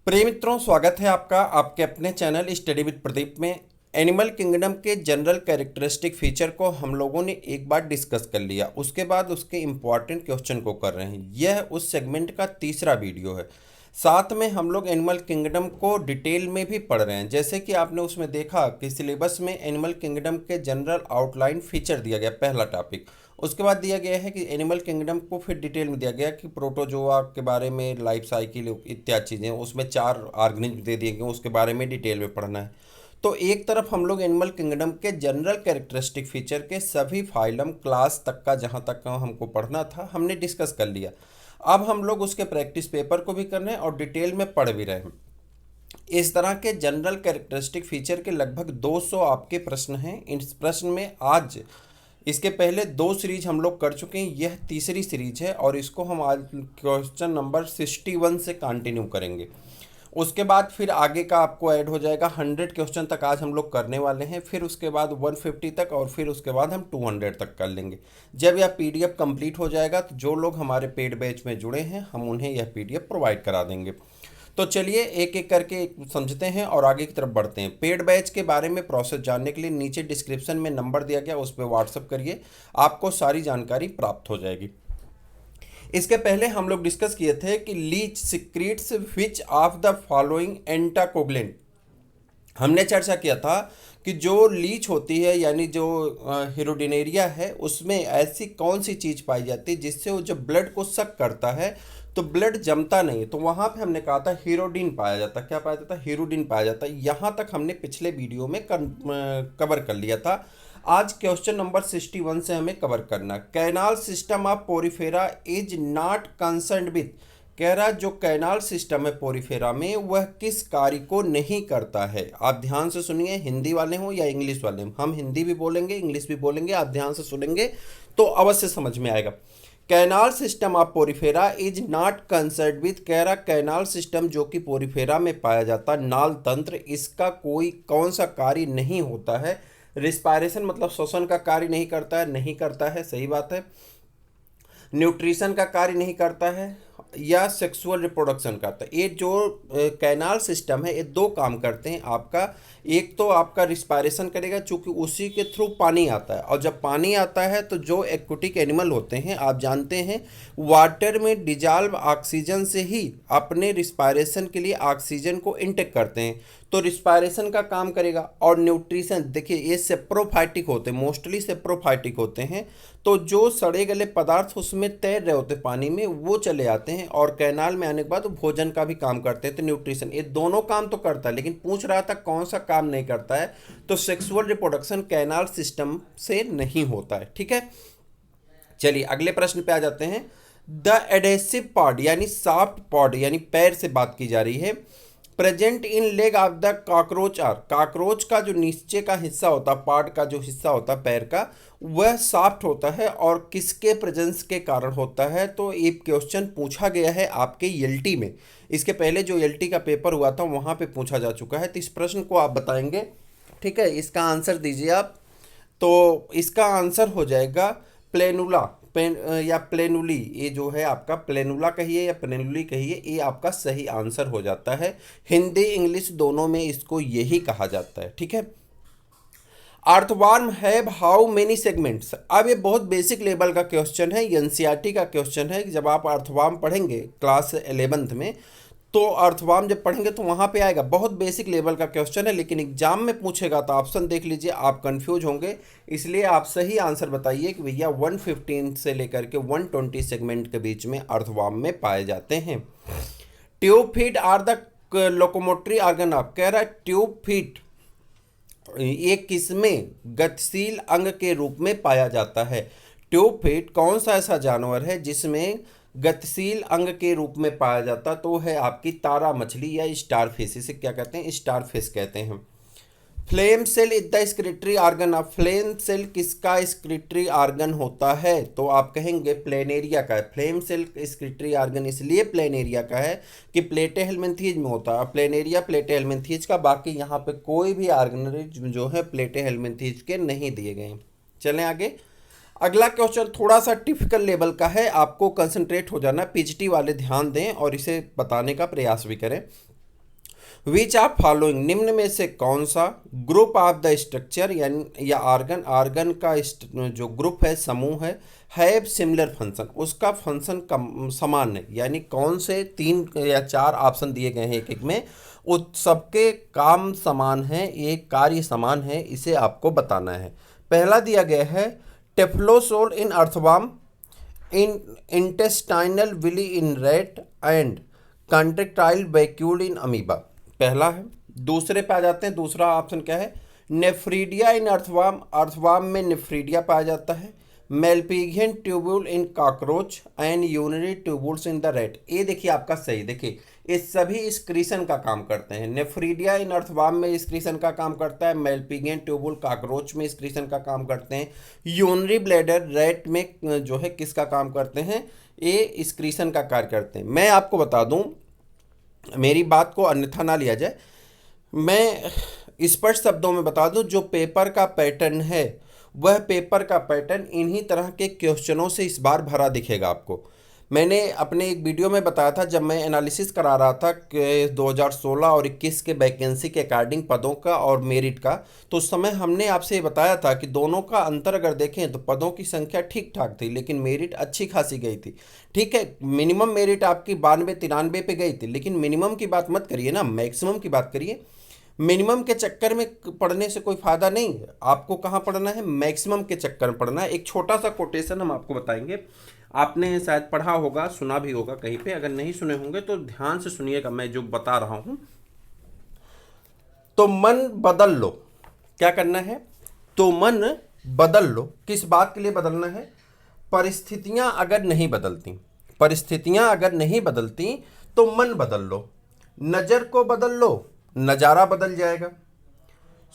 प्रिय मित्रों, स्वागत है आपका आपके अपने चैनल स्टडी विद प्रदीप में। एनिमल किंगडम के जनरल कैरेक्टरिस्टिक फीचर को हम लोगों ने एक बार डिस्कस कर लिया, उसके बाद उसके इम्पॉर्टेंट क्वेश्चन को कर रहे हैं। यह उस सेगमेंट का तीसरा वीडियो है। साथ में हम लोग एनिमल किंगडम को डिटेल में भी पढ़ रहे हैं। जैसे कि आपने उसमें देखा कि सिलेबस में एनिमल किंगडम के जनरल आउटलाइन फीचर दिया गया, पहला टॉपिक। उसके बाद दिया गया है कि एनिमल किंगडम को फिर डिटेल में दिया गया कि प्रोटोजोआ के बारे में, लाइफ साइकिल इत्यादि चीज़ें, उसमें 4 ऑर्गेनिज्म दे दिए गए, उसके बारे में डिटेल में पढ़ना है। तो एक तरफ हम लोग एनिमल किंगडम के जनरल कैरेक्टरिस्टिक फीचर के सभी फाइलम क्लास तक का, जहाँ तक का हमको पढ़ना था, हमने डिस्कस कर लिया। अब हम लोग उसके प्रैक्टिस पेपर को भी कर रहे हैं और डिटेल में पढ़ भी रहे हैं। इस तरह के जनरल कैरेक्टरिस्टिक फीचर के लगभग 200 आपके प्रश्न हैं। इस प्रश्न में आज इसके पहले 2 सीरीज हम लोग कर चुके हैं, यह तीसरी सीरीज है और इसको हम आज क्वेश्चन नंबर 61 से कंटिन्यू करेंगे। उसके बाद फिर आगे का आपको ऐड हो जाएगा। 100 क्वेश्चन तक आज हम लोग करने वाले हैं, फिर उसके बाद 150 तक और फिर उसके बाद हम 200 तक कर लेंगे। जब यह पीडीएफ कंप्लीट हो जाएगा तो जो लोग हमारे पेड बैच में जुड़े हैं, हम उन्हें यह पीडीएफ प्रोवाइड करा देंगे। तो चलिए एक एक करके समझते हैं और आगे की तरफ बढ़ते हैं। पेड बैच के बारे में प्रोसेस जानने के लिए नीचे डिस्क्रिप्शन में नंबर दिया गया, उस पर व्हाट्सअप करिए, आपको सारी जानकारी प्राप्त हो जाएगी। इसके पहले हम लोग डिस्कस किए थे कि leech secretes which of the following anticoagulant. हमने चर्चा किया था कि जो लीच होती है, यानी जो हिरोडिनेरिया है, उसमें ऐसी कौन सी चीज़ पाई जाती है जिससे वो जब ब्लड को सक करता है तो ब्लड जमता नहीं। तो वहाँ पे हमने कहा था हीरोडिन पाया जाता। क्या पाया जाता? हीरोडिन पाया जाता। यहाँ तक हमने पिछले वीडियो में कवर कर लिया था। आज क्वेश्चन नंबर 61 से हमें कवर करना। Canal system of Porifera is not concerned with. कह रहा जो कैनाल सिस्टम है पोरीफेरा में, वह किस कार्य को नहीं करता है। आप ध्यान से सुनिए, हिंदी वाले हों या इंग्लिश वाले हों, हम हिंदी भी बोलेंगे इंग्लिश भी बोलेंगे, आप ध्यान से सुनेंगे तो अवश्य समझ में आएगा। Canal system of Porifera is not concerned with. कह रहा कैनाल सिस्टम जो कि पोरीफेरा में पाया जाता, नाल तंत्र, इसका कोई कौन सा कार्य नहीं होता है। रिस्पायरेशन मतलब श्वसन का कार्य नहीं करता है, नहीं करता है, सही बात है। न्यूट्रिशन का कार्य नहीं करता है या सेक्सुअल रिप्रोडक्शन करता है। ये जो कैनाल सिस्टम है, ये 2 काम करते हैं आपका। एक तो आपका रिस्पायरेशन करेगा, चूंकि उसी के थ्रू पानी आता है, और जब पानी आता है तो जो एक्वेटिक एनिमल होते हैं, आप जानते हैं, वाटर में डिजॉल्व ऑक्सीजन से ही अपने रिस्पायरेशन के लिए ऑक्सीजन को इनटेक करते हैं, तो रिस्पायरेशन का काम करेगा। और न्यूट्रिशन, देखिए ये सेप्रोफाइटिक होते हैं, मोस्टली सेप्रोफाइटिक होते हैं, तो जो सड़े गले पदार्थ उसमें तैर रहे होते पानी में, वो चले आते हैं और कैनाल में आने के बाद भोजन का भी काम करते हैं। तो न्यूट्रिशन, ये दोनों काम तो करता है, लेकिन पूछ रहा था कौन सा काम नहीं करता है, तो सेक्सुअल रिप्रोडक्शन कैनाल सिस्टम से नहीं होता है। ठीक है, चलिए अगले प्रश्न पे आ जाते हैं। द एडेसिव पॉड यानी सॉफ्ट पॉड, यानी पैर से बात की जा रही है, present in leg of the cockroach are. Cockroach का जो नीचे का हिस्सा होता, पार्ट का जो हिस्सा होता पैर का, वह सॉफ्ट होता है और किसके प्रेजेंस के कारण होता है। तो ये क्वेश्चन पूछा गया है आपके एलटी में। इसके पहले जो एलटी का पेपर हुआ था वहाँ पे पूछा जा चुका है। तो इस प्रश्न को आप बताएंगे, ठीक है, इसका आंसर दीजिए आप। तो इसका आंसर हो जाएगा प्लेनुला, पेन या प्लेनुली। ये जो है आपका प्लेनुला कहिए या प्लेनुली कहिए, ये आपका सही आंसर हो जाता है। हिंदी इंग्लिश दोनों में इसको यही कहा जाता है। ठीक है, earthworm have how many segments. अब ये बहुत बेसिक लेवल का क्वेश्चन है, एनसीईआरटी का क्वेश्चन है। जब आप अर्थवर्म पढ़ेंगे क्लास 11th में, तो अर्थवर्म जब पढ़ेंगे तो वहाँ पे आएगा। बहुत बेसिक लेवल का क्वेश्चन है, लेकिन एग्जाम में पूछेगा तो ऑप्शन देख लीजिए, आप कंफ्यूज होंगे। इसलिए आप सही आंसर बताइए कि भैया 115 से लेकर के 120 सेगमेंट के बीच में अर्थवर्म में पाए जाते हैं। Tube feet are the locomotory organ of. कह रहा है ट्यूब फीट ये किसमें गतिशील अंग के रूप में पाया जाता है। ट्यूब फीट कौन सा ऐसा जानवर है जिसमें गतिशील अंग के रूप में पाया जाता, तो है आपकी तारा मछली या स्टारफिश। इसे क्या कहते हैं? स्टारफिश कहते हैं। Flame cell is the excretory organ of. Flame cell किसका स्क्रिटरी ऑर्गन होता है? तो आप कहेंगे प्लेनेरिया का है। फ्लेम सेल स्क्रिटरी ऑर्गन इसलिए प्लेनेरिया का है कि प्लेटेहेल्मिन्थीज में होता है। प्लेनेरिया प्लेटेहेल्मिन्थीज का, बाकी यहाँ पे कोई भी ऑर्गेनिज्म जो है प्लेटेहेल्मिन्थीज के नहीं दिए गए। चलें आगे। अगला क्वेश्चन थोड़ा सा टिपिकल लेवल का है, आपको कंसंट्रेट हो जाना, पीजीटी वाले ध्यान दें और इसे बताने का प्रयास भी करें। विच ऑफ फॉलोइंग, निम्न में से कौन सा ग्रुप ऑफ द स्ट्रक्चर यानी या आर्गन, आर्गन का जो ग्रुप है, समूह है सिमिलर फंक्शन, उसका फंक्शन समान है। यानी कौन से 3 या 4 ऑप्शन दिए गए हैं एक एक में, उस सबके काम समान है, एक कार्य समान है, इसे आपको बताना है। पहला दिया गया है typhlosole in earthworm, in intestinal villi in rat and contractile vacuole in amoeba, पहला है। दूसरे पे आ जाते हैं, दूसरा ऑप्शन क्या है, नेफ्रीडिया इन अर्थवर्म, अर्थवर्म में नेफ्रीडिया पाया जाता है। Malpighian tubule in cockroach and urinary tubules in the rat, ये देखिए आपका सही। देखिए ये सभी एक्सक्रीशन का काम करते हैं। नेफ्रीडिया इन अर्थवर्म में एक्सक्रीशन का काम करता है, मेलपीगियन ट्यूब्यूल कॉकरोच में एक्सक्रीशन का काम करते हैं, यूरिनरी ब्लैडर रैट में जो है किसका काम करते हैं, ये एक्सक्रीशन का कार्य करते हैं। मैं आपको बता दूं, मेरी बात को अन्यथा ना लिया जाए, मैं स्पष्ट शब्दों में बता दूं, जो पेपर का पैटर्न है वह पेपर का पैटर्न इन्हीं तरह के क्वेश्चनों से इस बार भरा दिखेगा आपको। मैंने अपने एक वीडियो में बताया था, जब मैं एनालिसिस करा रहा था कि 2016 और 21 के वैकेंसी के अकॉर्डिंग पदों का और मेरिट का, तो उस समय हमने आपसे ये बताया था कि दोनों का अंतर अगर देखें तो पदों की संख्या ठीक ठाक थी, लेकिन मेरिट अच्छी खासी गई थी। ठीक है, मिनिमम मेरिट आपकी 92-93 पे गई थी, लेकिन मिनिमम की बात मत करिए ना, मैक्सिमम की बात करिए। मिनिमम के चक्कर में पढ़ने से कोई फायदा नहीं है, आपको कहाँ पढ़ना है, मैक्सिमम के चक्कर में पढ़ना है। एक छोटा सा कोटेशन हम आपको बताएंगे, आपने शायद पढ़ा होगा, सुना भी होगा कहीं पे, अगर नहीं सुने होंगे तो ध्यान से सुनिएगा मैं जो बता रहा हूं। तो मन बदल लो, क्या करना है, तो मन बदल लो, किस बात के लिए बदलना है, परिस्थितियां अगर नहीं बदलती, परिस्थितियां अगर नहीं बदलती तो मन बदल लो। नजर को बदल लो, नजारा बदल जाएगा।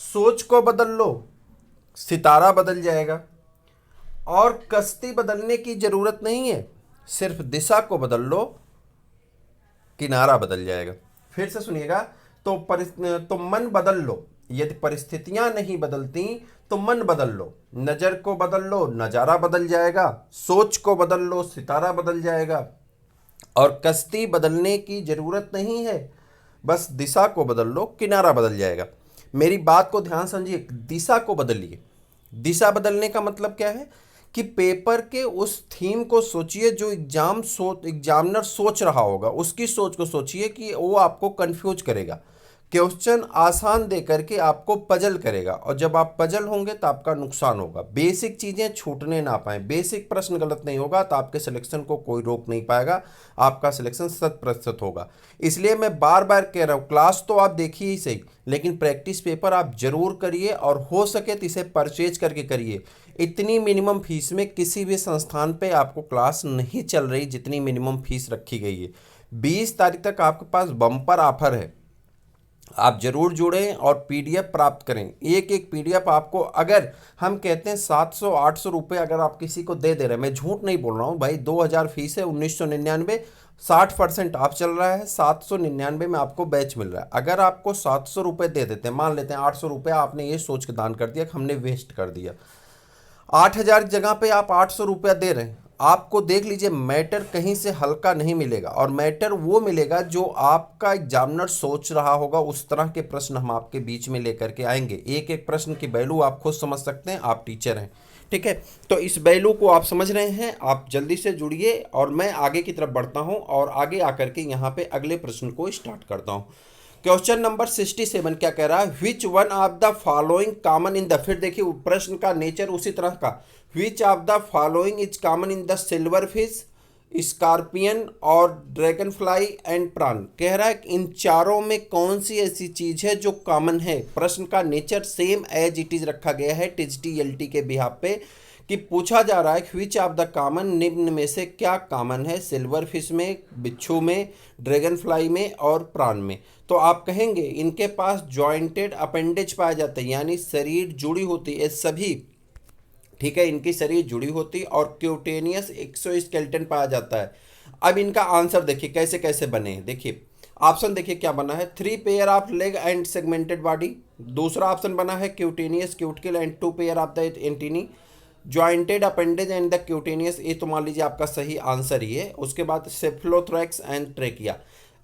सोच को बदल लो, सितारा बदल जाएगा। और कश्ती बदलने की जरूरत नहीं है, सिर्फ दिशा को बदल लो, किनारा बदल जाएगा। फिर से सुनिएगा, तो मन बदल लो, यदि परिस्थितियां नहीं बदलती तो मन बदल लो। नजर को बदल लो, नजारा बदल जाएगा। सोच को बदल लो, सितारा बदल जाएगा। और कश्ती बदलने की जरूरत नहीं है, बस दिशा को बदल लो, किनारा बदल जाएगा। मेरी बात को ध्यान समझिए, दिशा को बदलिए। दिशा बदलने का मतलब क्या है कि पेपर के उस थीम को सोचिए जो एग्जामिनर सोच रहा होगा, उसकी सोच को सोचिए कि वो आपको कंफ्यूज करेगा। क्वेश्चन आसान दे करके आपको पजल करेगा, और जब आप पजल होंगे तो आपका नुकसान होगा। बेसिक चीज़ें छूटने ना पाए, बेसिक प्रश्न गलत नहीं होगा तो आपके सिलेक्शन को कोई रोक नहीं पाएगा, आपका सिलेक्शन 100% होगा। इसलिए मैं बार बार कह रहा हूँ, क्लास तो आप देखिए ही सही, लेकिन प्रैक्टिस पेपर आप जरूर करिए, और हो सके तो इसे परचेज करके करिए। इतनी मिनिमम फीस में किसी भी संस्थान पे आपको क्लास नहीं चल रही जितनी मिनिमम फीस रखी गई है। 20 तारीख तक आपके पास बम्पर ऑफर है, आप जरूर जुड़ें और पीडीएफ प्राप्त करें। एक एक पीडीएफ आपको, अगर हम कहते हैं 700-800 रुपये अगर आप किसी को दे रहे हैं, मैं झूठ नहीं बोल रहा हूँ भाई, 2000 फीस है, 1999, 60% ऑफ चल रहा है, 799 में आपको बैच मिल रहा है। अगर आपको 700 रुपये दे देते हैं, मान लेते हैं 800 रुपये आपने ये सोच के दान कर दिया कि हमने वेस्ट कर दिया, 8000 की जगह पे आप 800 रुपया दे रहे हैं, आपको देख लीजिए मैटर कहीं से हल्का नहीं मिलेगा, और मैटर वो मिलेगा जो आपका एग्जामिनर सोच रहा होगा। उस तरह के प्रश्न हम आपके बीच में लेकर के आएंगे। एक एक प्रश्न की वैल्यू आप खुद समझ सकते हैं, आप टीचर हैं, ठीक है। तो इस वैल्यू को आप समझ रहे हैं, आप जल्दी से जुड़िए, और मैं आगे की तरफ बढ़ता हूँ और आगे आकर के यहाँ पे अगले प्रश्न को स्टार्ट करता हूँ। क्वेश्चन नंबर 67 क्या कह रहा है, विच one of the following common in the, फिर देखिए प्रश्न का नेचर उसी तरह का, विच of the following is common in the silver fish, scorpion और ड्रैगन फ्लाई एंड प्रान। कह रहा है कि इन चारों में कौन सी ऐसी चीज है जो कॉमन है। प्रश्न का nature same as it is रखा गया है टीजीटी के बिहाफ पे, कि पूछा जा रहा है कि विच ऑफ द कॉमन, निम्न में से क्या कॉमन है सिल्वर फिश में, बिच्छू में, ड्रैगन फ्लाई में और प्राण में। तो आप कहेंगे इनके पास जॉइंटेड अपेंडेज पाया जाता है, यानी शरीर जुड़ी होती है सभी, ठीक है, इनकी शरीर जुड़ी होती, और क्यूटेनियस एक्सोस्केलेटन पाया जाता है। अब इनका आंसर देखिए कैसे कैसे बने हैं। देखिए ऑप्शन देखिए क्या बना है, 3 pair of leg and segmented body. दूसरा ऑप्शन बना है cutaneous cuticle and 2 pair of the antennae, jointed appendage and the cutaneous, ये तो मान लीजिए आपका सही आंसर ही है। उसके बाद सेफ्लोथोरैक्स एंड ट्रेकिया।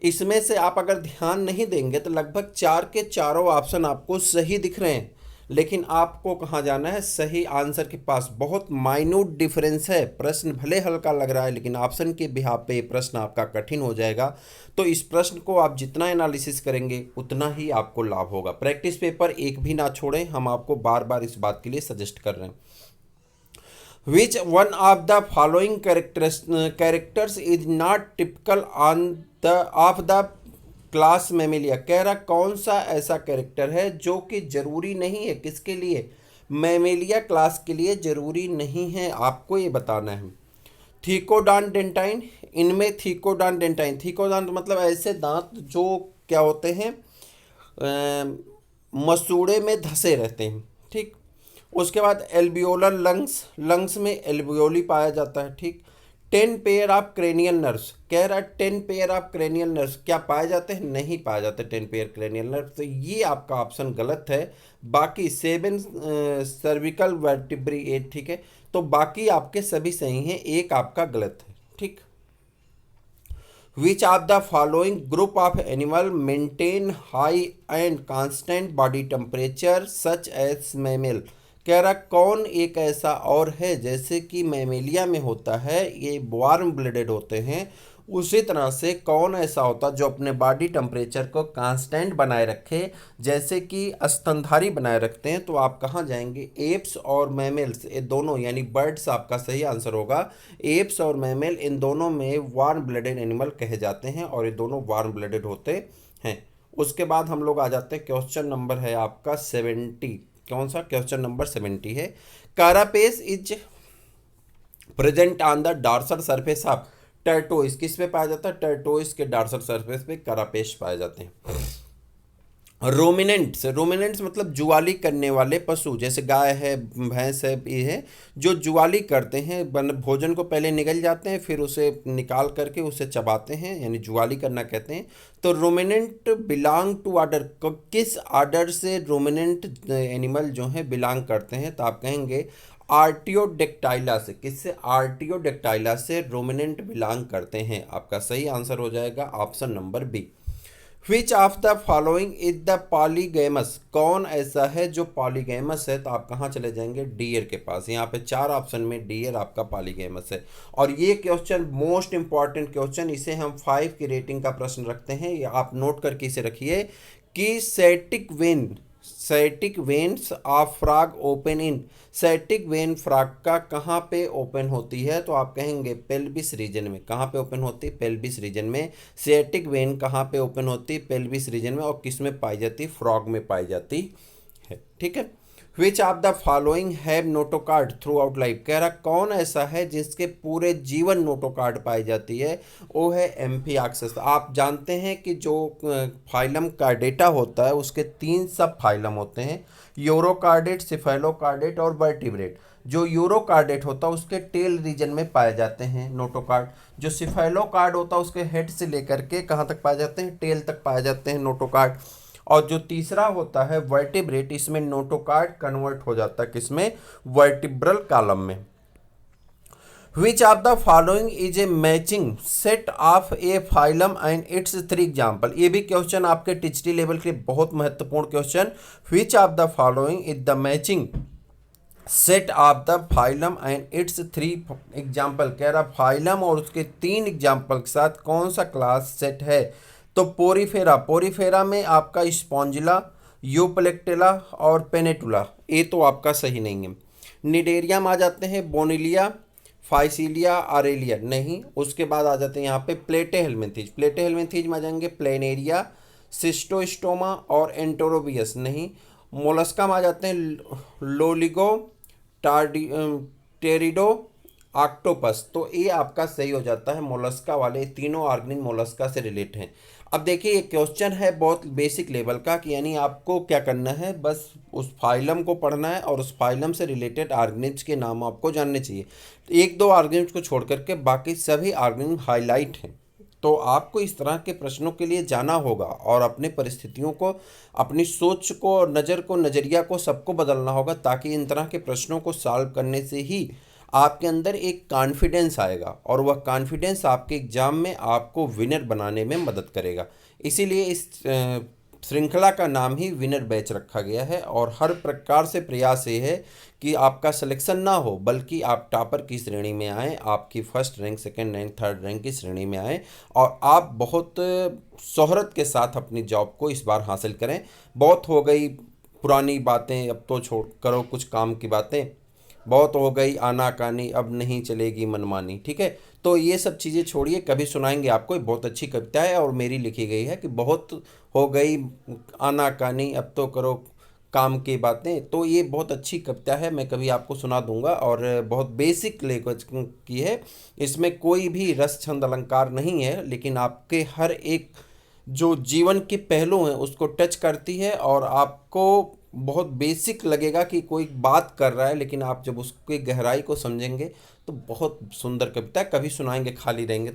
इसमें से आप अगर ध्यान नहीं देंगे तो लगभग चार के चारों ऑप्शन आपको सही दिख रहे हैं, लेकिन आपको कहाँ जाना है, सही आंसर के पास। बहुत माइन्यूट डिफरेंस है, प्रश्न भले हल्का लग रहा है लेकिन ऑप्शन के बिहाफ पे ये प्रश्न आपका कठिन हो जाएगा। तो इस प्रश्न को आप जितना एनालिसिस करेंगे उतना ही आपको लाभ होगा। प्रैक्टिस पेपर एक भी ना छोड़ें, हम आपको बार बार इस बात के लिए सजेस्ट कर रहे हैं। Which one of the following characters is not typical on the of the class Mammalia? कह रहा कौन सा ऐसा कैरेक्टर है जो कि जरूरी नहीं है, किसके लिए, मेमेलिया क्लास के लिए जरूरी नहीं है, आपको ये बताना है। थीकोडान डेंटाइन, इनमें थीकोडान डेंटाइन, थीकोडान मतलब ऐसे दांत जो क्या होते हैं, मसूड़े में धसे रहते हैं, ठीक। उसके बाद एल्बियोलर लंग्स, लंग्स में एल्बियोली पाया जाता है, ठीक। 10 पेयर ऑफ क्रेनियल नर्व्स, कह रहा है 10 पेयर ऑफ क्रेनियल नर्व्स क्या पाए जाते हैं, नहीं पाए जाते 10 पेयर क्रेनियल नर्व्स, तो ये आपका ऑप्शन गलत है। बाकी 7 सर्विकल वर्टिब्री 8, ठीक है, तो बाकी आपके सभी सही हैं, एक आपका गलत है, ठीक। Which of the following group of animal maintain high and constant body temperature such as mammal? कह रहा कौन एक ऐसा और है, जैसे कि मैमेलिया में होता है ये वार्म ब्लडेड होते हैं, उसी तरह से कौन ऐसा होता जो अपने बॉडी टेम्परेचर को कांस्टेंट बनाए रखे, जैसे कि स्तनधारी बनाए रखते हैं? तो आप कहाँ जाएंगे, एप्स और मैमल्स, ये दोनों यानी बर्ड्स आपका सही आंसर होगा। एप्स और मैमल इन दोनों में वार्म ब्लडेड एनिमल कहे जाते हैं और ये दोनों वार्म ब्लडेड होते हैं। उसके बाद हम लोग आ जाते हैं, क्वेश्चन नंबर है आपका 70। कौन सा क्वेश्चन नंबर 70 है? Carapace is present on the dorsal surface of tortoise, किस पे पाया जाता है, टर्टोइस के डॉर्सल सरफेस पे कारापेस पाए जाते हैं। रोमिनेंट्स, रोमिनेंट्स मतलब जुआली करने वाले पशु, जैसे गाय है, भैंस है, ये है जो जुआली करते हैं, भोजन को पहले निगल जाते हैं फिर उसे निकाल करके उसे चबाते हैं, यानी जुआली करना कहते हैं। तो रोमिनेंट बिलोंग टू ऑर्डर, किस ऑर्डर से रोमिनेंट एनिमल जो है बिलोंग करते हैं? तो आप कहेंगे आर्टियोडेक्टाइला से। किससे? आर्टियोडेक्टाइला से रोमिनेंट बिलोंग करते हैं। आपका सही आंसर हो जाएगा option number B. Which of the following is the polygamous? कौन ऐसा है जो पॉलीगैमस है? तो आप कहाँ चले जाएंगे, डियर के पास। यहाँ पे 4 ऑप्शन में डियर आपका पॉलीगैमस है। और ये क्वेश्चन मोस्ट इंपॉर्टेंट क्वेश्चन, इसे हम 5 की रेटिंग का प्रश्न रखते हैं, ये आप नोट करके इसे रखिए कि sciatic veins of frog open in, sciatic vein frog का कहाँ पे ओपन होती है? तो आप कहेंगे पेल्विस रीजन में। कहाँ पे ओपन होती है? पेल्विस रीजन में। सैटिक वेन कहाँ पे ओपन होती है? पेल्विस रीजन में। और किस में पाई जाती है? फ्रॉग में पाई जाती है, ठीक है। Which of the following have notochord through out life? कह रहा कौन ऐसा है जिसके पूरे जीवन नोटोकार्ड पाई जाती है? वो है एम्फिऑक्सस। आप जानते हैं कि जो फाइलम कार्डेटा होता है उसके 3 सब फाइलम होते हैं, यूरोकार्डेट, सिफेलोकार्डेट और वर्टिब्रेट। जो यूरोकार्डेट होता है उसके टेल रीजन में पाए जाते हैं नोटोकार्ड। जो सिफेलोकार्ड होता है उसके हेड से लेकर के कहाँ तक पाए जाते हैं? टेल तक पाए जाते हैं नोटोकार्ड। और जो तीसरा होता है वर्टिब्रेट, इसमें नोटोकार्ड कन्वर्ट हो जाता है किसमें? वर्टिब्रल कॉलम में। विच of the following is a matching set of A phylum and it's 3 example? ये भी क्वेश्चन आपके टीचरी लेवल के बहुत महत्वपूर्ण question. Which of the following is the matching set of the phylum and it's 3 example? कह रहा phylum और उसके 3 एग्जाम्पल के साथ कौन सा क्लास सेट है? तो पोरीफेरा, पोरीफेरा में आपका स्पॉन्जिला, यूपलेक्टेला और पेनेटुला, ये तो आपका सही नहीं है। निडेरिया में आ जाते हैं बोनिलिया, फाइसिलिया, आरेलिया, नहीं। उसके बाद आ जाते हैं यहाँ पे प्लेटेहेल्मिंथीज, प्लेटेहेल्मिंथीज में आ जाएंगे प्लेनेरिया, सिस्टोस्टोमा और एंटोरोबियस, नहीं। मोलस्का में आ जाते हैं लोलिगो, टेरिडो, ऑक्टोपस, तो ये आपका सही हो जाता है। मोलस्का वाले तीनों ऑर्गेनिज मोलस्का से रिलेट हैं। अब देखिए ये क्वेश्चन है बहुत बेसिक लेवल का कि यानी आपको क्या करना है, बस उस फाइलम को पढ़ना है और उस फाइलम से रिलेटेड ऑर्गेनिज के नाम आपको जानने चाहिए। 1-2 ऑर्गेनिज को छोड़ करके बाकी सभी ऑर्गेनिज हाईलाइट हैं। तो आपको इस तरह के प्रश्नों के लिए जाना होगा और अपने परिस्थितियों को, अपनी सोच को, नज़रिया को सबको बदलना होगा, ताकि इन तरह के प्रश्नों को सॉल्व करने से ही आपके अंदर एक कॉन्फिडेंस आएगा और वह कॉन्फिडेंस आपके एग्ज़ाम में आपको विनर बनाने में मदद करेगा। इसीलिए इस श्रृंखला का नाम ही विनर बैच रखा गया है और हर प्रकार से प्रयास ये है कि आपका सिलेक्शन ना हो बल्कि आप टॉपर की श्रेणी में आएँ, आपकी first rank, second rank, third rank की श्रेणी में आएँ और आप बहुत शोहरत के साथ अपनी जॉब को इस बार हासिल करें। बहुत हो गई पुरानी बातें, अब तो छोड़ करो कुछ काम की बातें, बहुत हो गई आनाकानी, अब नहीं चलेगी मनमानी। ठीक है, तो ये सब चीज़ें छोड़िए, कभी सुनाएंगे आपको। एक बहुत अच्छी कविता है और मेरी लिखी गई है कि बहुत हो गई आनाकानी, अब तो करो काम की बातें। तो ये बहुत अच्छी कविता है, मैं कभी आपको सुना दूंगा और बहुत बेसिक लैंग्वेज की है। इसमें कोई भी रस छंद अलंकार नहीं है, लेकिन आपके हर एक जो जीवन के पहलू हैं उसको टच करती है और आपको बहुत बेसिक लगेगा कि कोई बात कर रहा है, लेकिन आप जब उसकी गहराई को समझेंगे तो बहुत सुंदर कविता है। कभी सुनाएंगे खाली रहेंगे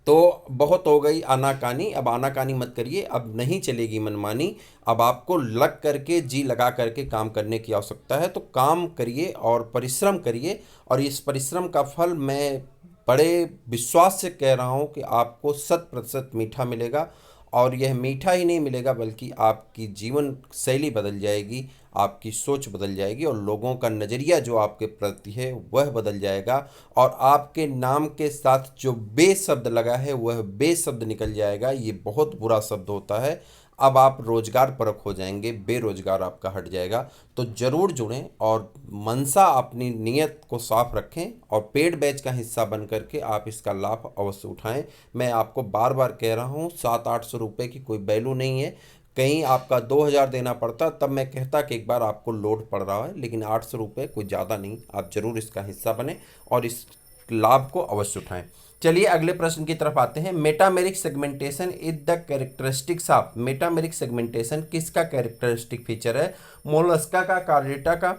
तो बहुत हो गई आनाकानी, अब आनाकानी मत करिए, अब नहीं चलेगी मनमानी। अब आपको लग करके जी लगा करके काम करने की आवश्यकता है, तो काम करिए और परिश्रम करिए और इस परिश्रम का फल मैं बड़े विश्वास से कह रहा हूँ कि आपको 100% मीठा मिलेगा। और यह मीठा ही नहीं मिलेगा बल्कि आपकी जीवन शैली बदल जाएगी, आपकी सोच बदल जाएगी और लोगों का नज़रिया जो आपके प्रति है वह बदल जाएगा और आपके नाम के साथ जो बे शब्द लगा है वह बे शब्द निकल जाएगा। ये बहुत बुरा शब्द होता है। अब आप रोजगार परख हो जाएंगे, बेरोजगार आपका हट जाएगा। तो ज़रूर जुड़ें और मनसा अपनी नीयत को साफ रखें और पेड बैच का हिस्सा बन करके आप इसका लाभ अवश्य उठाएं। मैं आपको बार बार कह रहा हूँ 700-800 रुपये की कोई वैल्यू नहीं है। कहीं आपका 2000 देना पड़ता तब मैं कहता कि एक बार आपको लोड पड़ रहा है, लेकिन 800 रुपये कोई ज़्यादा नहीं। आप ज़रूर इसका हिस्सा बने और इस लाभ को अवश्य उठाएं। चलिए अगले प्रश्न की तरफ आते हैं। Metameric segmentation is the characteristics of. Metameric segmentation किसका कैरेक्टरिस्टिक फीचर है? मोलस्का का, कार्डेटा का,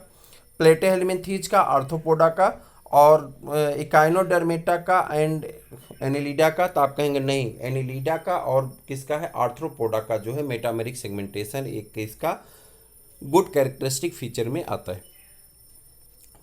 प्लेटेहेल्मिन्थीज का, आर्थ्रोपोडा का और इकाइनोडर्मेटा का एंड एनिलिडा का। तो आप कहेंगे नहीं, एनिलिडा का और किसका है? आर्थ्रोपोडा का जो है मेटामेरिक सेगमेंटेशन एक इसका गुड कैरेक्टरिस्टिक फीचर में आता है।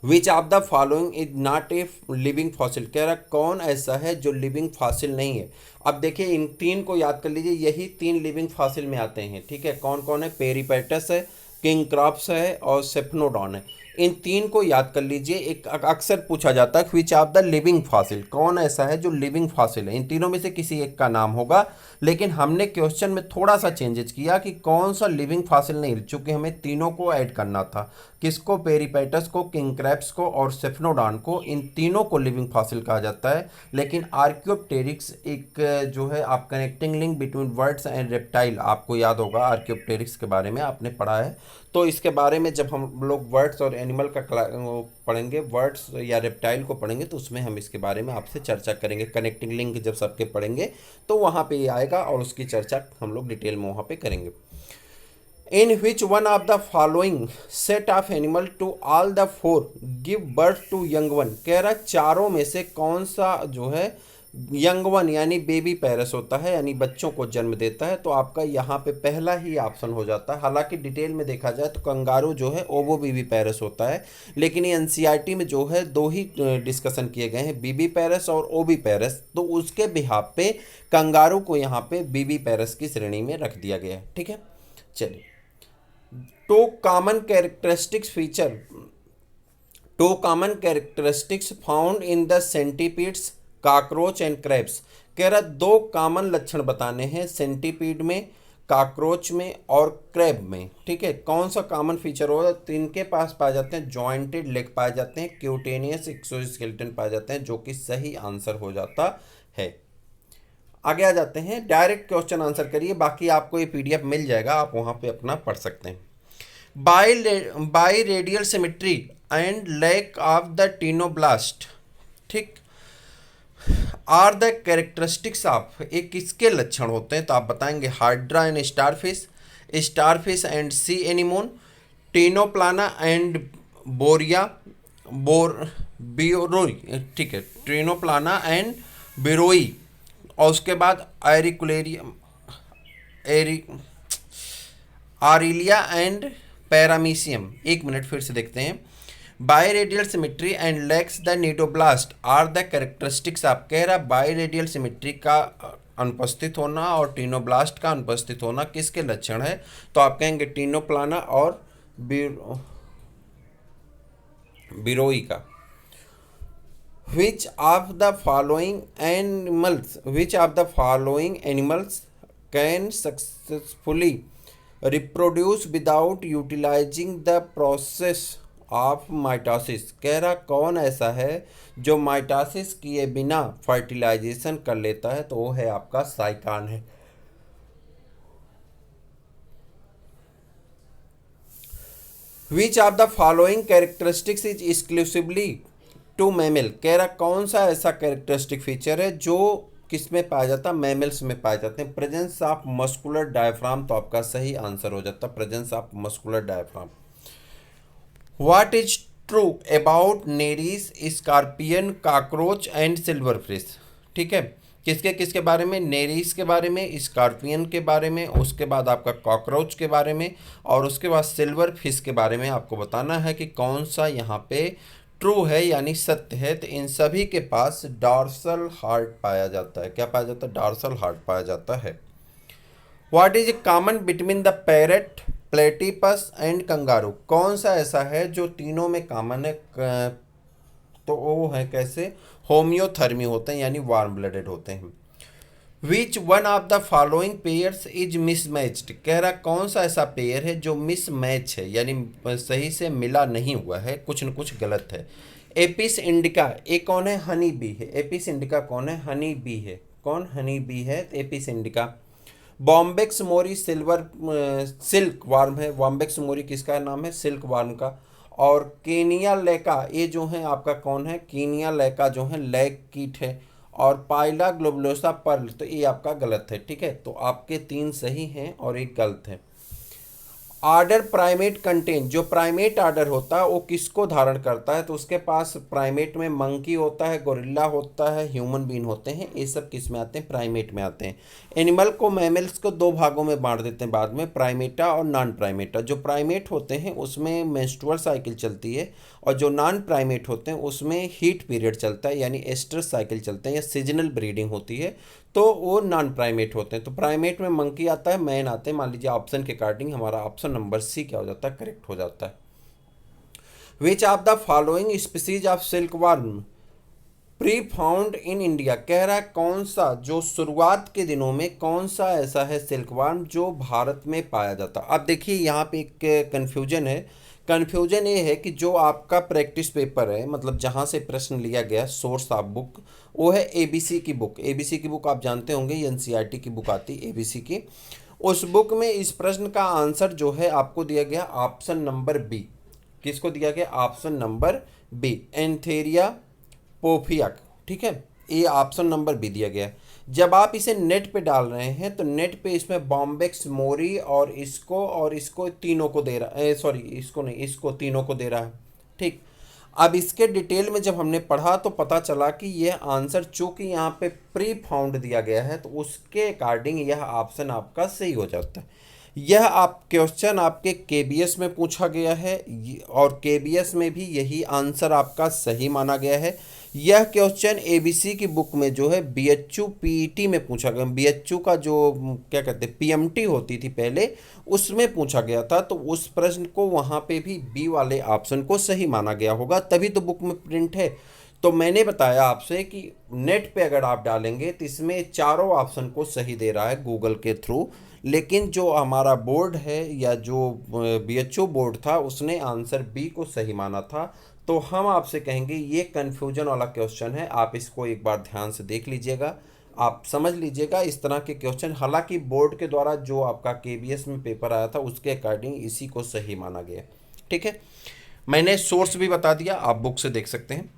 Which of the following is not a living fossil. कह रहा कौन ऐसा है जो लिविंग फॉसिल नहीं है? अब देखिए इन तीन को याद कर लीजिए, यही तीन लिविंग फॉसिल में आते हैं। ठीक है, कौन कौन है? पेरिपेटस है, किंग क्रॉप्स है और सेफनोडॉन है। इन तीन को याद कर लीजिए। एक अक्सर पूछा जाता है which of the living fossil, कौन ऐसा है जो लिविंग फॉसिल है? इन तीनों में से किसी एक का नाम होगा, लेकिन हमने क्वेश्चन में थोड़ा सा चेंजेस किया कि कौन सा लिविंग फॉसिल नहीं, चूंकि हमें तीनों को ऐड करना था। किसको? पेरिपेटस को, किंग क्रैप्स को और सेफनोडॉन को। इन तीनों को लिविंग फॉसिल कहा जाता है। लेकिन आर्कियोप्टेरिक्स एक जो है आप connecting link between words and reptile, आपको याद होगा आर्कियोप्टेरिक्स के बारे में आपने पढ़ा है। तो इसके बारे में जब हम लोग वर्ड्स और एनिमल का पढ़ेंगे, वर्ड्स या रेप्टाइल को पढ़ेंगे, तो उसमें हम इसके बारे में आपसे चर्चा करेंगे। कनेक्टिंग लिंक जब सबके पढ़ेंगे तो वहाँ पे ये आएगा और उसकी चर्चा हम लोग डिटेल में वहाँ पे करेंगे। In which one of the following set of animal to all the four give birth to young one. कह रहा चारों में से कौन सा जो है यंग वन यानी बेबी पैरस होता है, यानी बच्चों को जन्म देता है? तो आपका यहाँ पे पहला ही ऑप्शन हो जाता है। हालांकि डिटेल में देखा जाए तो कंगारू जो है ओवो बीबी पैरस होता है, लेकिन ये एनसीईआरटी में जो है दो ही डिस्कशन किए गए हैं, बीबी पैरस और ओबी पैरस। तो उसके बिहाफ पे कंगारू को यहाँ पे बीबी पैरस की श्रेणी में रख दिया गया है। ठीक है, चलिए two common characteristics found in the centipedes, cockroach and crabs. कह रहा दो कॉमन लक्षण बताने हैं सेंटीपीड में, कॉकरोच में और क्रैब में। ठीक है, कौन सा कॉमन फीचर होगा? तो इनके पास पाए जाते हैं जॉइंटेड लेग पाए जाते हैं, क्यूटेनियस एक्सोस्केलेटन पाए जाते हैं, जो कि सही आंसर हो जाता है। आगे आ जाते हैं, डायरेक्ट क्वेश्चन आंसर करिए, बाकी आपको ये पीडीएफ मिल जाएगा, आप वहाँ पे अपना पढ़ सकते हैं। Biradial symmetry and lack of the ctenoblast, ठीक, आर द कैरेक्टरिस्टिक्स ऑफ, एक किसके लक्षण होते हैं? तो आप बताएंगे hydra and starfish and sea anemone, ctenoplana and beroe. ठीक है, टीनोप्लाना एंड बिरोई। और उसके बाद आरिलिया एंड पैरामीशियम। एक मिनट फिर से देखते हैं। Biradial symmetry and lacks the cnidoblast are the characteristics. आप कह रहा बाईरेडियल सिमेट्री का अनुपस्थित होना और टीनोब्लास्ट का अनुपस्थित होना किसके लक्षण है? तो आप कहेंगे टीनोप्लाना और बिरोई का। which of the following animals can successfully reproduce without utilizing the process of mitosis? कह रहा कौन ऐसा है जो माइटोसिस किए बिना फर्टिलाइजेशन कर लेता है? तो वो है आपका साइकान है। Which of the following characteristics is exclusively to mammal? कह रहा कौन सा ऐसा कैरेक्टरिस्टिक फीचर है जो किस में पाया जाता है? मैमल्स में पाए जाते हैं। प्रेजेंस ऑफ मस्कुलर डायफ्राम, तो आपका सही आंसर हो जाता है presence of muscular diaphragm. What is true about Nereis, scorpion, cockroach and silver fish? ठीक है, किसके किसके बारे में? नेरीज के बारे में, स्कॉर्पियन के बारे में, उसके बाद आपका कॉकरोच के बारे में, और उसके बाद सिल्वर फिश के बारे में आपको बताना है कि कौन सा यहाँ पे ट्रू है यानी सत्य है। तो इन सभी के पास डॉर्सल हार्ट पाया जाता है। क्या पाया जाता है? डॉर्सल हार्ट पाया जाता है। What is common between the parrot, platypus and kangaroo? कौन सा ऐसा है जो तीनों में कॉमन है? तो वो है कैसे? होम्योथर्मी होते हैं यानी वार्म ब्लडेड होते हैं। विच one of the following pairs is mismatched? कह रहा कौन सा ऐसा पेयर है जो मिसमैच है यानी सही से मिला नहीं हुआ है, कुछ न कुछ गलत है। एपिस इंडिका, एक कौन है? हनी बी है। एपिस इंडिका कौन है? हनी बी है। कौन? हनी बी है एपिस इंडिका। बॉम्बेक्स मोरी सिल्क वार्म है। बॉम्बेक्स मोरी किसका नाम है? सिल्क वार्म का। और केनिया लेका, ये जो है आपका कौन है? कीनिया लेका जो है लैक कीट है। और पाइला ग्लोबुलोसा पर्ल, तो ये आपका गलत है। ठीक है, तो आपके 3 सही हैं और एक गलत है। आर्डर प्राइमेट कंटेन, जो प्राइमेट आर्डर होता है वो किसको धारण करता है? तो उसके पास प्राइमेट में मंकी होता है, गोरिल्ला होता है, ह्यूमन बीन होते हैं। ये सब किस में आते हैं? प्राइमेट में आते हैं। एनिमल को, मैमल्स को 2 भागों में बांट देते हैं बाद में, प्राइमेटा और नॉन प्राइमेटा। जो प्राइमेट होते हैं उसमें मेंस्ट्रुअल साइकिल चलती है, और जो नॉन प्राइमेट होते हैं उसमें हीट पीरियड चलता है यानी एस्ट्रस साइकिल चलते हैं या सीजनल ब्रीडिंग होती है। तो वो नॉन प्राइमेट होते हैं। तो प्राइमेट में मंकी आता है, मैन आते हैं। मान लीजिए ऑप्शन के अकॉर्डिंग हमारा ऑप्शन नंबर सी क्या हो जाता है? करेक्ट हो जाता है। Which of the following species of silk worm pre found in India? कह रहा है कौन सा जो शुरुआत के दिनों में कौन सा ऐसा है सिल्क वर्म जो भारत में पाया जाता? अब देखिए यहाँ पे एक कन्फ्यूजन है। कन्फ्यूजन ये है कि जो आपका प्रैक्टिस पेपर है, मतलब जहाँ से प्रश्न लिया गया सोर्स ऑफ बुक, वो है एबीसी की बुक। एबीसी की बुक आप जानते होंगे, एनसीईआरटी की बुक आती है एबीसी की। उस बुक में इस प्रश्न का आंसर जो है आपको दिया गया ऑप्शन नंबर बी। किसको दिया गया? Option number B, Antheraea paphia. ठीक है, ये ऑप्शन नंबर बी दिया गया है। जब आप इसे नेट पे डाल रहे हैं तो नेट पे इसमें बॉम्बेक्स मोरी और इसको तीनों को दे रहा है, सॉरी इसको नहीं, इसको तीनों को दे रहा है। ठीक, अब इसके डिटेल में जब हमने पढ़ा तो पता चला कि यह आंसर चूंकि यहाँ पे प्री फाउंड दिया गया है तो उसके अकॉर्डिंग यह ऑप्शन आपका सही हो जाता है। यह आप क्वेश्चन आपके केबीएस में पूछा गया है और केबीएस में भी यही आंसर आपका सही माना गया है। यह क्वेश्चन एबीसी की बुक में जो है बीएचयू पीईटी में पूछा गया। बीएचयू का जो क्या कहते हैं पीएमटी होती थी पहले, उसमें पूछा गया था। तो उस प्रश्न को वहाँ पे भी बी वाले ऑप्शन को सही माना गया होगा, तभी तो बुक में प्रिंट है। तो मैंने बताया आपसे कि नेट पे अगर आप डालेंगे तो इसमें चारों ऑप्शन को सही दे रहा है गूगल के थ्रू, लेकिन जो हमारा बोर्ड है या जो बीएचयू बोर्ड था उसने आंसर बी को सही माना था। तो हम आपसे कहेंगे ये कन्फ्यूजन वाला क्वेश्चन है, आप इसको एक बार ध्यान से देख लीजिएगा, आप समझ लीजिएगा। इस तरह के क्वेश्चन हालांकि बोर्ड के द्वारा जो आपका केबीएस में पेपर आया था उसके अकॉर्डिंग इसी को सही माना गया। ठीक है, मैंने सोर्स भी बता दिया, आप बुक से देख सकते हैं।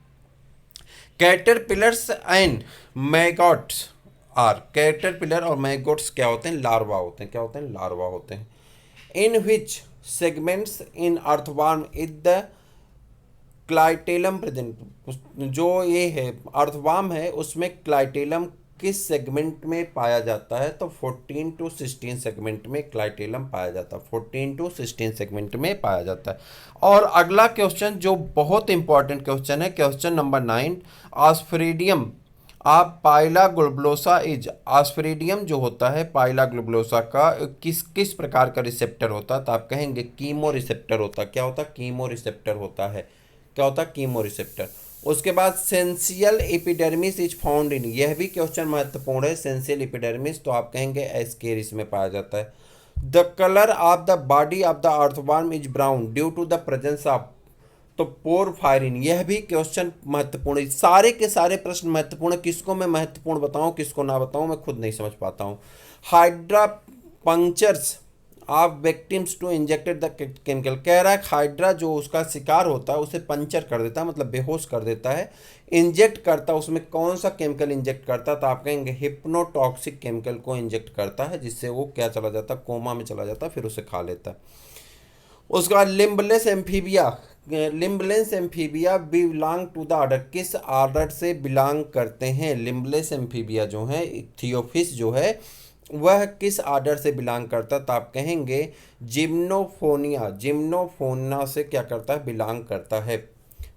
Caterpillars and maggots are, caterpillar और मैगॉट्स क्या होते हैं? लार्वा होते हैं। क्या होते हैं? लार्वा होते हैं। In which segments in earthworm is the clitellum present? जो ये है अर्थवर्म है उसमें क्लाइटेलम किस सेगमेंट में पाया जाता है? तो 14 टू 16 सेगमेंट में क्लाइटेलम पाया जाता है, 14 टू 16 सेगमेंट में पाया जाता है। और अगला क्वेश्चन जो बहुत इंपॉर्टेंट क्वेश्चन है, क्वेश्चन नंबर 9, आस्फरीडियम आप पाइला ग्लोबुलोसा इज, आस्फरीडियम जो होता है पाइला ग्लोबुलोसा का किस किस प्रकार का रिसेप्टर होता है? तो आप कहेंगे कीमो रिसेप्टर होता है। क्या होता है? कीमो रिसेप्टर होता है। क्या होता है? Chemo receptor. उसके बाद सेंसियल एपिडर्मिस इज फाउंड इन, यह भी क्वेश्चन महत्वपूर्ण है। सेंसियल एपिडर्मिस तो आप कहेंगे एस्केरिस में पाया जाता है। The colour of the body of the earthworm is brown due to the presence of, तो पोरफायरिन, यह भी क्वेश्चन महत्वपूर्ण है। सारे के सारे प्रश्न महत्वपूर्ण है। किसको मैं महत्वपूर्ण बताऊं किसको ना बताऊं मैं खुद नहीं समझ पाता हूं। Hydra punctures of victims to injected the chemical, कह रहा है हाइड्रा जो उसका शिकार होता है उसे पंचर कर देता है, मतलब बेहोश कर देता है। इंजेक्ट करता है, उसमें कौन सा केमिकल इंजेक्ट करता है? तो आप कहेंगे हिप्नोटॉक्सिक केमिकल को इंजेक्ट करता है, जिससे वो क्या चला जाता है? कोमा में चला जाता है, फिर उसे खा लेता है। उसके बाद limbless amphibia, limbless amphibia belong to the order, किस ऑर्डर से बिलोंग करते हैं? लिम्बलेस एम्फीबिया जो है, थियोफिस जो है, वह किस ऑर्डर से बिलोंग करता है? तो आप कहेंगे जिम्नोफोनिया, जिम्नोफोना से क्या करता है? बिलोंग करता है।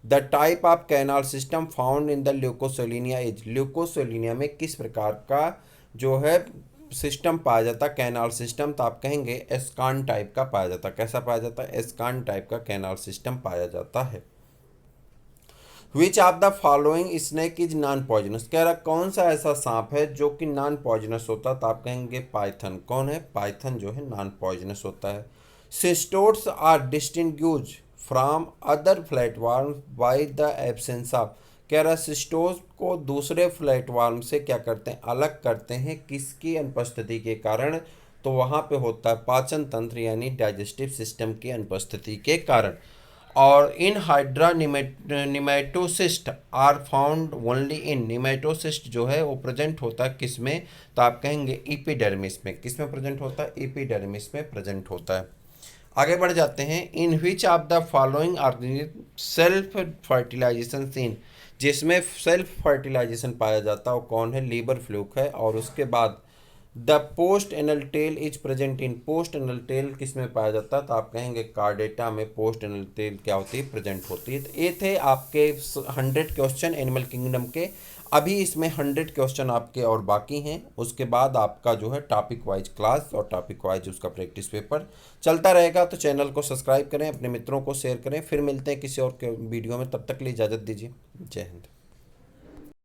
The type of canal system found in the leucosolenia is, leucosolenia में किस प्रकार का जो है सिस्टम पाया जाता है? Canal system. तो आप कहेंगे एस्कान टाइप का पाया जाता है। कैसा पाया जाता है? एस्कान टाइप का कैनाल सिस्टम पाया जाता है। Which of the following snake is non poisonous, कह रहा कौन सा ऐसा सांप है जो कि नॉन पॉइजनस होता? तो आप कहेंगे पाइथन। कौन है? पाइथन जो है नॉन पॉइजनस होता है। Cestodes are distinguished from other flatworm by the absence of, कह रहा सिस्टोज को दूसरे फ्लैटवर्म से क्या करते हैं? अलग करते हैं, किसकी अनुपस्थिति के कारण? तो वहाँ पे होता है पाचन तंत्र यानी डाइजेस्टिव सिस्टम की अनुपस्थिति के कारण। और in hydra nematocyst are found only in, nematocyst जो है वो प्रेजेंट होता है किस में? तो आप कहेंगे एपिडर्मिस में। किस में प्रेजेंट होता है? एपिडर्मिस में प्रेजेंट होता है। आगे बढ़ जाते हैं। In which of the following organism self fertilization seen, जिसमें सेल्फ फर्टिलाइजेशन पाया जाता है वो कौन है? लीवर फ्लूक है। और उसके बाद the post anal tail is present in, post anal tail किस में पाया जाता है? तो आप कहेंगे कार्डेटा में पोस्ट एनल टेल क्या होती है? प्रेजेंट होती है। तो ये थे आपके 100 क्वेश्चन एनिमल किंगडम के। अभी इसमें 100 क्वेश्चन आपके और बाकी हैं। उसके बाद आपका जो है टॉपिक वाइज क्लास और टॉपिक वाइज उसका प्रैक्टिस पेपर चलता रहेगा। तो चैनल को सब्सक्राइब करें, अपने मित्रों को शेयर करें। फिर मिलते हैं किसी और के वीडियो में, तब तक के लिए इजाज़त दीजिए। जय हिंद।